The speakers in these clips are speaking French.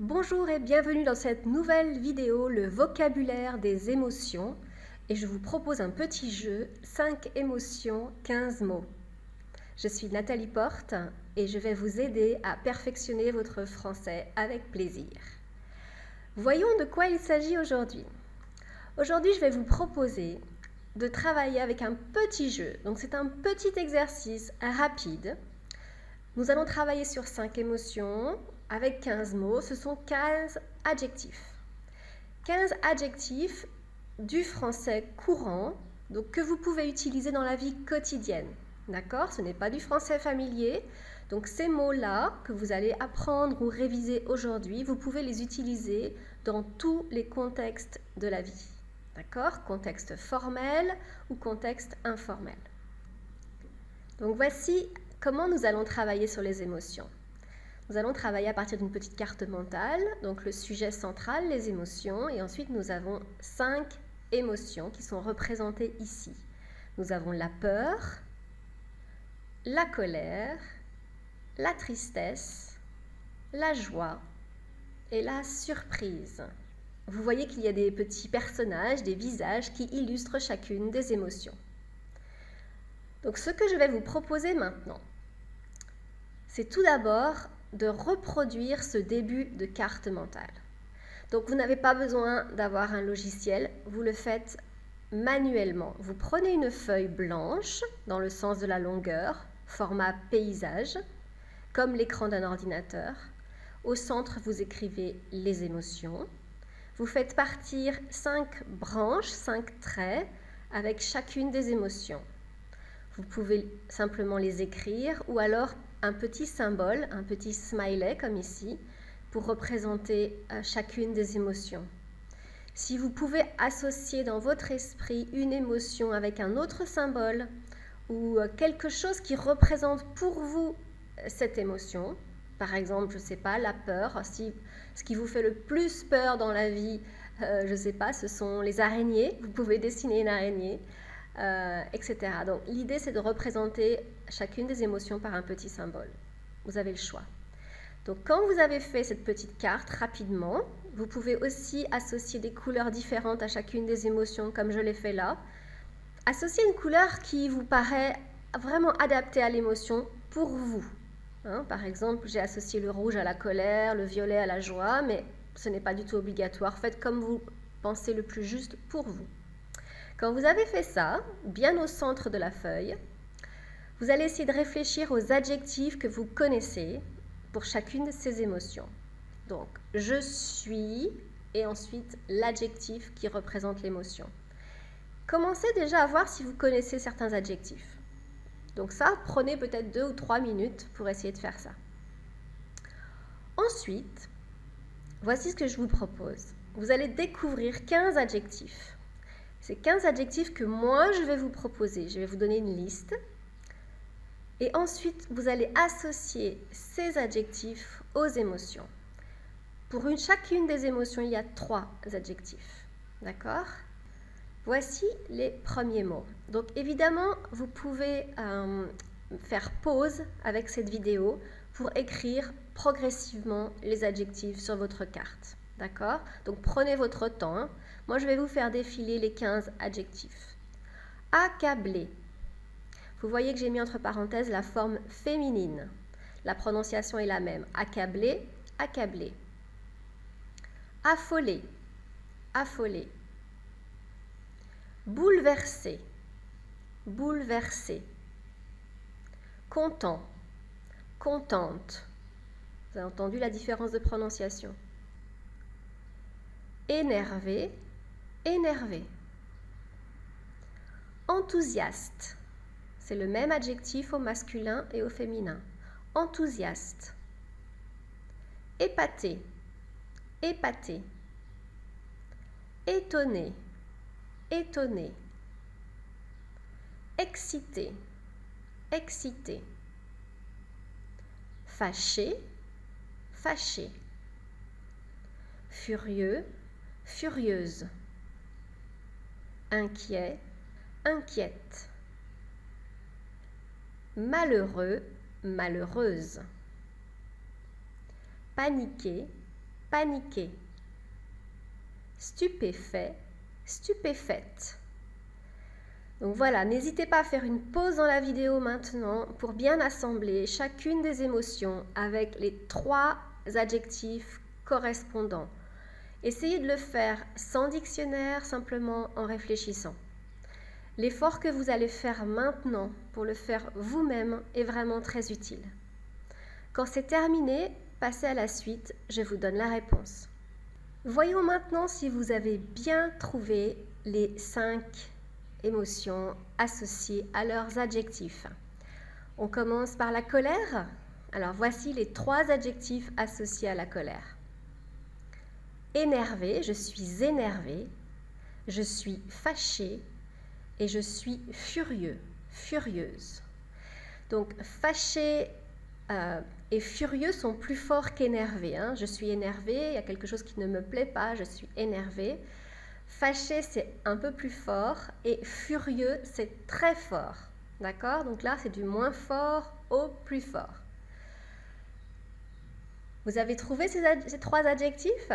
Bonjour et bienvenue dans cette nouvelle vidéo, le vocabulaire des émotions. Et je vous propose un petit jeu, 5 émotions, 15 mots. Je suis Nathalie Porte et je vais vous aider à perfectionner votre français avec plaisir. Voyons de quoi il s'agit aujourd'hui. Aujourd'hui, je vais vous proposer de travailler avec un petit jeu. Donc c'est un petit exercice rapide. Nous allons travailler sur 5 émotions avec 15 mots. Ce sont 15 adjectifs. 15 adjectifs du français courant, donc que vous pouvez utiliser dans la vie quotidienne. D'accord? Ce n'est pas du français familier. Donc ces mots-là que vous allez apprendre ou réviser aujourd'hui, vous pouvez les utiliser dans tous les contextes de la vie. D'accord? Contexte formel ou contexte informel. Donc voici comment nous allons travailler sur les émotions. Nous allons travailler à partir d'une petite carte mentale, donc le sujet central, les émotions, et ensuite nous avons 5 émotions qui sont représentées ici. Nous avons la peur, la colère, la tristesse, la joie et la surprise. Vous voyez qu'il y a des petits personnages, des visages qui illustrent chacune des émotions. Donc ce que je vais vous proposer maintenant, c'est tout d'abord de reproduire ce début de carte mentale. Donc vous n'avez pas besoin d'avoir un logiciel, vous le faites manuellement. Vous prenez une feuille blanche dans le sens de la longueur, format paysage, comme l'écran d'un ordinateur. Au centre, vous écrivez les émotions. Vous faites partir 5 branches, 5 traits avec chacune des émotions. Vous pouvez simplement les écrire ou alors un petit symbole, un petit smiley comme ici, pour représenter chacune des émotions. Si vous pouvez associer dans votre esprit une émotion avec un autre symbole ou quelque chose qui représente pour vous cette émotion, par exemple, je ne sais pas, la peur, si ce qui vous fait le plus peur dans la vie, je ne sais pas, ce sont les araignées, vous pouvez dessiner une araignée, etc. Donc l'idée c'est de représenter chacune des émotions par un petit symbole. Vous avez le choix. Donc quand vous avez fait cette petite carte rapidement, vous pouvez aussi associer des couleurs différentes à chacune des émotions comme je l'ai fait là. Associez une couleur qui vous paraît vraiment adaptée à l'émotion pour vous. Par exemple, j'ai associé le rouge à la colère, le violet à la joie, mais ce n'est pas du tout obligatoire. Faites comme vous pensez le plus juste pour vous. Quand vous avez fait ça, bien au centre de la feuille, vous allez essayer de réfléchir aux adjectifs que vous connaissez pour chacune de ces émotions. Donc, je suis et ensuite l'adjectif qui représente l'émotion. Commencez déjà à voir si vous connaissez certains adjectifs. Donc ça, prenez peut-être 2 ou 3 minutes pour essayer de faire ça. Ensuite, voici ce que je vous propose. Vous allez découvrir 15 adjectifs. C'est 15 adjectifs que moi je vais vous proposer. Je vais vous donner une liste. Et ensuite, vous allez associer ces adjectifs aux émotions. Pour chacune des émotions, il y a 3 adjectifs. D'accord ? Voici les premiers mots. Donc évidemment, vous pouvez faire pause avec cette vidéo pour écrire progressivement les adjectifs sur votre carte. D'accord ? Donc prenez votre temps. Moi, je vais vous faire défiler les 15 adjectifs. Accabler. Vous voyez que j'ai mis entre parenthèses la forme féminine. La prononciation est la même. Accabler, accabler. Affoler, affoler. Bouleverser, bouleverser. Content, contente. Vous avez entendu la différence de prononciation. Énervé, énervé. Enthousiaste. C'est le même adjectif au masculin et au féminin. Enthousiaste. Épaté, épaté. Étonné, étonné. Excité, excité. Fâché, fâché. Furieux, furieuse. Inquiet, inquiète. Malheureux, malheureuse. Paniqué, paniqué. Stupéfait, stupéfaite. Donc voilà, n'hésitez pas à faire une pause dans la vidéo maintenant pour bien assembler chacune des émotions avec les 3 adjectifs correspondants. Essayez de le faire sans dictionnaire, simplement en réfléchissant. L'effort que vous allez faire maintenant pour le faire vous-même est vraiment très utile. Quand c'est terminé, passez à la suite, je vous donne la réponse. Voyons maintenant si vous avez bien trouvé les 5 émotions associées à leurs adjectifs. On commence par la colère. Alors voici les 3 adjectifs associés à la colère. Énervé, je suis énervé, je suis fâché et je suis furieux, furieuse. Donc fâché et furieux sont plus forts qu'énervé. Hein. Je suis énervé, il y a quelque chose qui ne me plaît pas, je suis énervé. Fâché, c'est un peu plus fort et furieux, c'est très fort. D'accord? Donc là, c'est du moins fort au plus fort. Vous avez trouvé ces 3 adjectifs?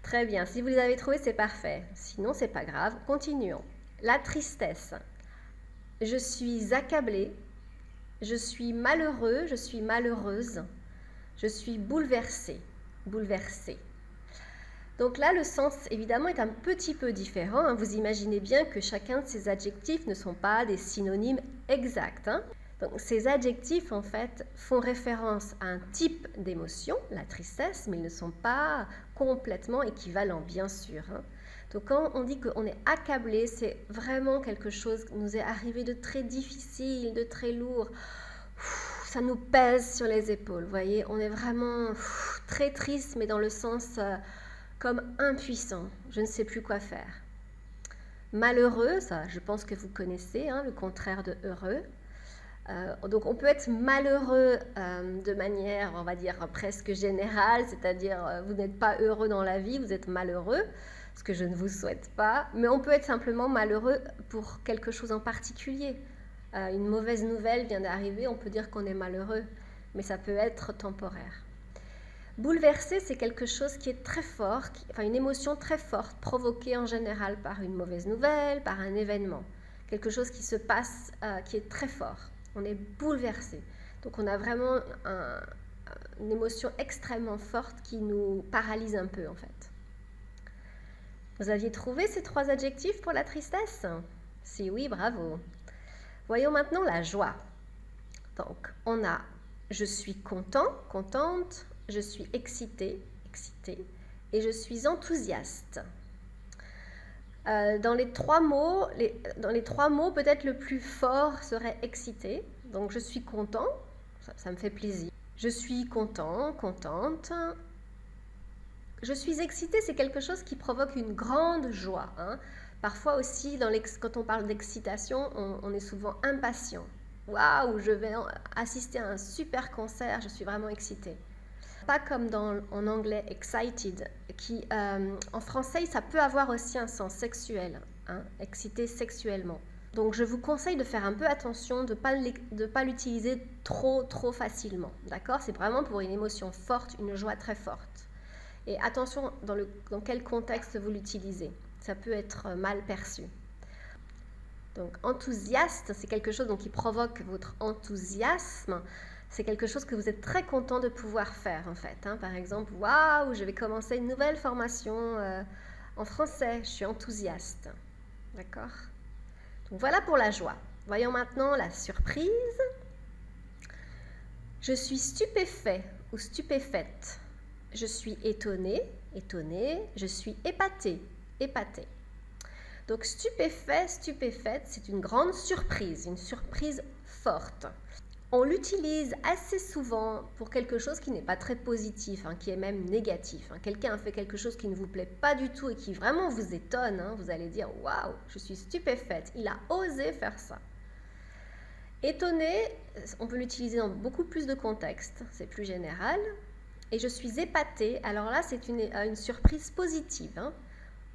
Très bien, si vous les avez trouvés, c'est parfait. Sinon, c'est pas grave. Continuons. La tristesse. Je suis accablé, je suis malheureux, je suis malheureuse, je suis bouleversé, bouleversée. Donc là, le sens, évidemment, est un petit peu différent. Hein. Vous imaginez bien que chacun de ces adjectifs ne sont pas des synonymes exacts. Hein. Donc ces adjectifs, en fait, font référence à un type d'émotion, la tristesse, mais ils ne sont pas complètement équivalents, bien sûr. Hein. Donc quand on dit qu'on est accablé, c'est vraiment quelque chose qui nous est arrivé de très difficile, de très lourd. Ça nous pèse sur les épaules, vous voyez. On est vraiment très triste, mais dans le sens... comme impuissant, je ne sais plus quoi faire. Malheureux, ça, je pense que vous connaissez, hein, le contraire de heureux. Donc on peut être malheureux de manière, on va dire, presque générale, c'est-à-dire vous n'êtes pas heureux dans la vie, vous êtes malheureux, ce que je ne vous souhaite pas, mais on peut être simplement malheureux pour quelque chose en particulier. Une mauvaise nouvelle vient d'arriver, on peut dire qu'on est malheureux, mais ça peut être temporaire. Bouleversé, c'est quelque chose qui est très fort, une émotion très forte, provoquée en général par une mauvaise nouvelle, par un événement. Quelque chose qui se passe, qui est très fort. On est bouleversé. Donc on a vraiment une émotion extrêmement forte qui nous paralyse un peu en fait. Vous aviez trouvé ces 3 adjectifs pour la tristesse? Si oui, bravo. Voyons maintenant la joie. Donc on a je suis content, contente, je suis excitée, excitée, et je suis enthousiaste. Dans les 3 mots, peut-être le plus fort serait excité. Donc je suis content, ça me fait plaisir. Je suis content, contente. Je suis excitée, c'est quelque chose qui provoque une grande joie. Hein. Parfois aussi, quand on parle d'excitation, on est souvent impatient. Waouh, je vais assister à un super concert, je suis vraiment excitée. Pas comme en anglais excited, qui en français ça peut avoir aussi un sens sexuel, hein, excité sexuellement. Donc je vous conseille de faire un peu attention, de pas l'utiliser trop facilement, d'accord? C'est vraiment pour une émotion forte, une joie très forte. Et attention dans quel contexte vous l'utilisez, ça peut être mal perçu. Donc enthousiaste, c'est quelque chose qui provoque votre enthousiasme. C'est quelque chose que vous êtes très content de pouvoir faire en fait. Hein. Par exemple, waouh, je vais commencer une nouvelle formation en français, je suis enthousiaste. D'accord? Donc voilà pour la joie. Voyons maintenant la surprise. Je suis stupéfait ou stupéfaite. Je suis étonnée, étonnée. Je suis épatée, épatée. Donc stupéfait, stupéfaite, c'est une grande surprise, une surprise forte. On l'utilise assez souvent pour quelque chose qui n'est pas très positif, hein, qui est même négatif. Hein. Quelqu'un a fait quelque chose qui ne vous plaît pas du tout et qui vraiment vous étonne. Hein. Vous allez dire « Waouh, je suis stupéfaite, il a osé faire ça ». Étonné, on peut l'utiliser dans beaucoup plus de contextes, c'est plus général. Et je suis épatée, alors là c'est une surprise positive. Hein.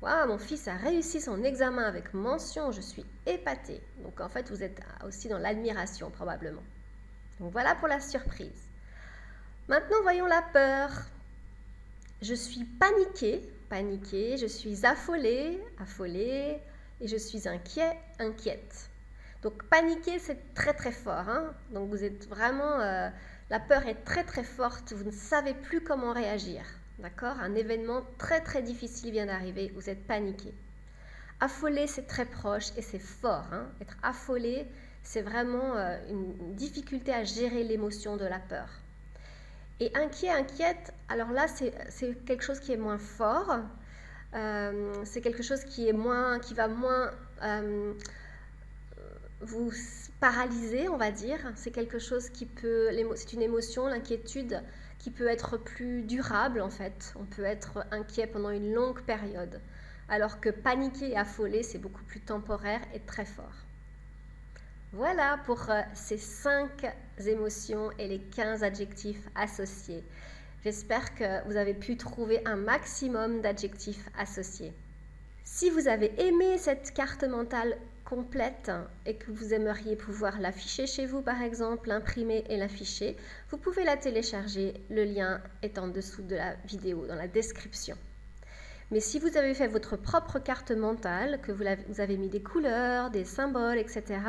Waouh, mon fils a réussi son examen avec mention, je suis épatée. Donc en fait vous êtes aussi dans l'admiration probablement. Donc voilà pour la surprise. Maintenant, voyons la peur. Je suis paniqué, paniqué, je suis affolé, affolé, et je suis inquiet, inquiète. Donc paniquer, c'est très très fort, hein. Donc vous êtes vraiment, la peur est très très forte, vous ne savez plus comment réagir, d'accord? Un événement très très difficile vient d'arriver, vous êtes paniqué. Affolé, c'est très proche et c'est fort, hein. Être affolé, c'est vraiment une difficulté à gérer l'émotion de la peur. Et inquiet, inquiète, alors là, c'est quelque chose qui est moins fort, c'est quelque chose qui va moins vous paralyser, on va dire. C'est quelque chose c'est une émotion, l'inquiétude, qui peut être plus durable en fait. On peut être inquiet pendant une longue période, alors que paniquer et affoler, c'est beaucoup plus temporaire et très fort. Voilà pour ces 5 émotions et les 15 adjectifs associés. J'espère que vous avez pu trouver un maximum d'adjectifs associés. Si vous avez aimé cette carte mentale complète et que vous aimeriez pouvoir l'afficher chez vous par exemple, l'imprimer et l'afficher, vous pouvez la télécharger, le lien est en dessous de la vidéo, dans la description. Mais si vous avez fait votre propre carte mentale, que vous avez mis des couleurs, des symboles, etc.,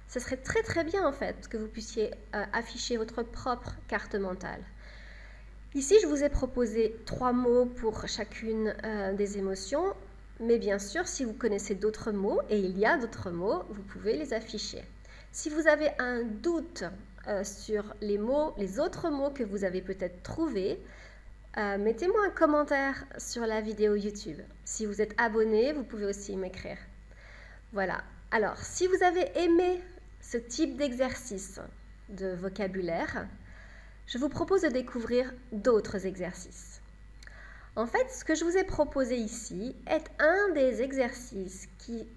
ce serait très très bien en fait que vous puissiez afficher votre propre carte mentale. Ici, je vous ai proposé 3 mots pour chacune des émotions, mais bien sûr, si vous connaissez d'autres mots, et il y a d'autres mots, vous pouvez les afficher. Si vous avez un doute sur les autres mots que vous avez peut-être trouvés, mettez-moi un commentaire sur la vidéo YouTube. Si vous êtes abonné, vous pouvez aussi m'écrire. Voilà. Alors, si vous avez aimé ce type d'exercice de vocabulaire, je vous propose de découvrir d'autres exercices. En fait, ce que je vous ai proposé ici est un des exercices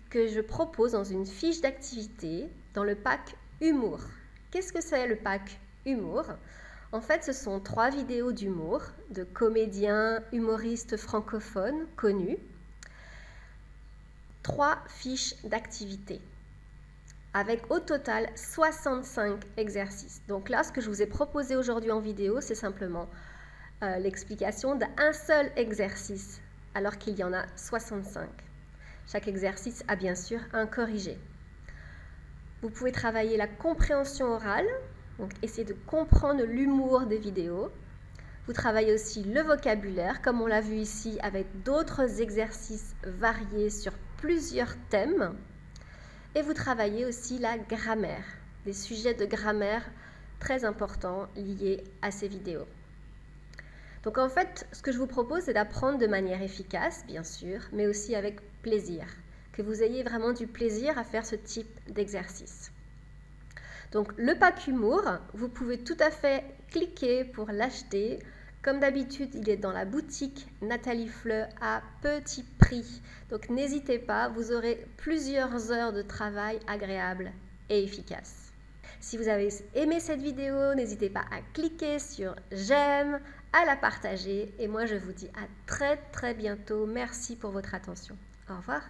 que je propose dans une fiche d'activité dans le pack Humour. Qu'est-ce que c'est le pack Humour? En fait, ce sont 3 vidéos d'humour de comédiens, humoristes francophones connus. 3 fiches d'activité avec au total 65 exercices. Donc là, ce que je vous ai proposé aujourd'hui en vidéo, c'est simplement l'explication d'un seul exercice, alors qu'il y en a 65. Chaque exercice a bien sûr un corrigé. Vous pouvez travailler la compréhension orale, donc essayer de comprendre l'humour des vidéos. Vous travaillez aussi le vocabulaire, comme on l'a vu ici, avec d'autres exercices variés sur plusieurs thèmes. Et vous travaillez aussi la grammaire, des sujets de grammaire très importants liés à ces vidéos. Donc en fait, ce que je vous propose, c'est d'apprendre de manière efficace, bien sûr, mais aussi avec plaisir. Que vous ayez vraiment du plaisir à faire ce type d'exercice. Donc le pack humour, vous pouvez tout à fait cliquer pour l'acheter. Comme d'habitude, il est dans la boutique Nathalie Fleu à petit prix. Donc n'hésitez pas, vous aurez plusieurs heures de travail agréables et efficaces. Si vous avez aimé cette vidéo, n'hésitez pas à cliquer sur j'aime, à la partager. Et moi, je vous dis à très très bientôt. Merci pour votre attention. Au revoir.